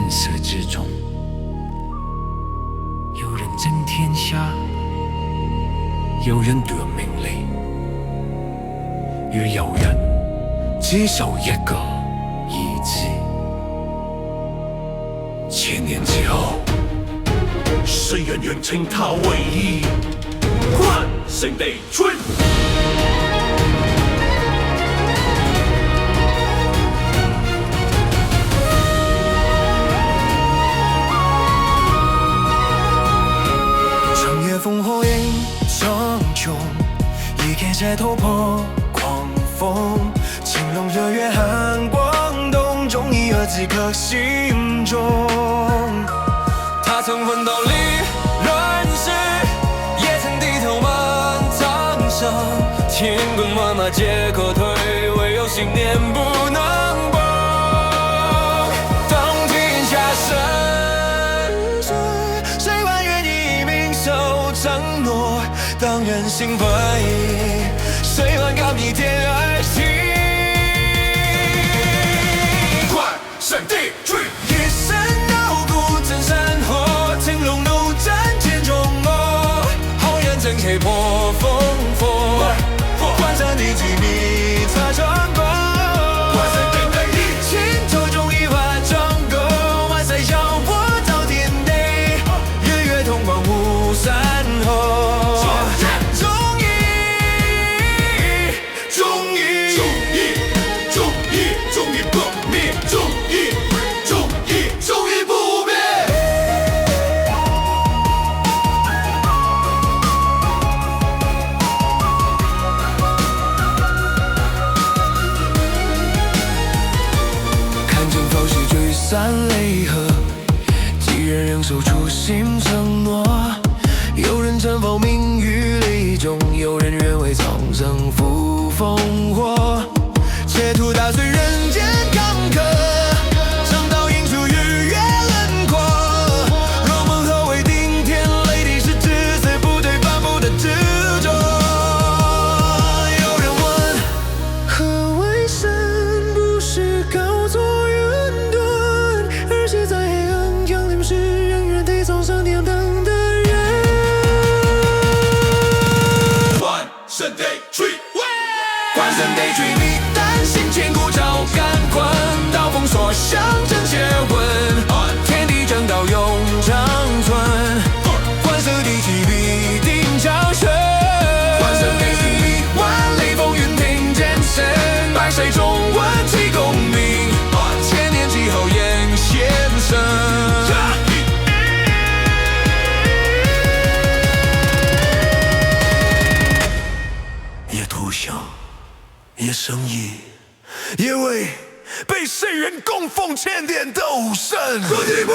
乱世之中，有人争天下，有人夺名利，亦有人只守一个意志。千年之后，谁人愿称他为义？万圣帝君。长夜烽火映苍穹，一剑斜头破狂风。青龙热月寒光洞，忠义二字刻心中。他曾奋斗历乱世，也曾低头满苍生。千军万马皆可退，唯有信念不能崩。当天下盛世，谁还愿意明守承诺？当人心分异，谁还敢逆天而行？万圣帝君。一身傲骨震山河，青龙怒斩剑中魔。浩然正气破烽火，万山帝君迷他成功。万圣帝君，千头忠义化成功，万塞笑破造天地，日月同光无山河。忠义，忠义，忠义，忠义，忠义不灭，忠义，忠义，忠义不灭。看尽否是聚散离合，几人仍守初心承诺。有人尘否命于利中，有人愿为苍生赴烽火。且图打碎人间坎坷，上刀映出日月轮廓。若梦后为顶天立地，是至死不退反复的执着。有人问，何为神？不是高坐云端，而是在黑暗降临时，仍然得从上天等的人。万圣帝君，万圣帝君，你担心千古照干坤，刀锋所向正邪魂，天地正道永长存，万圣帝君必定昭雪。万圣帝君，你万里风云听剑声，百世中文气功名，千年之后演先生。也投降，也生意，也为被世人供奉千年斗圣。何地不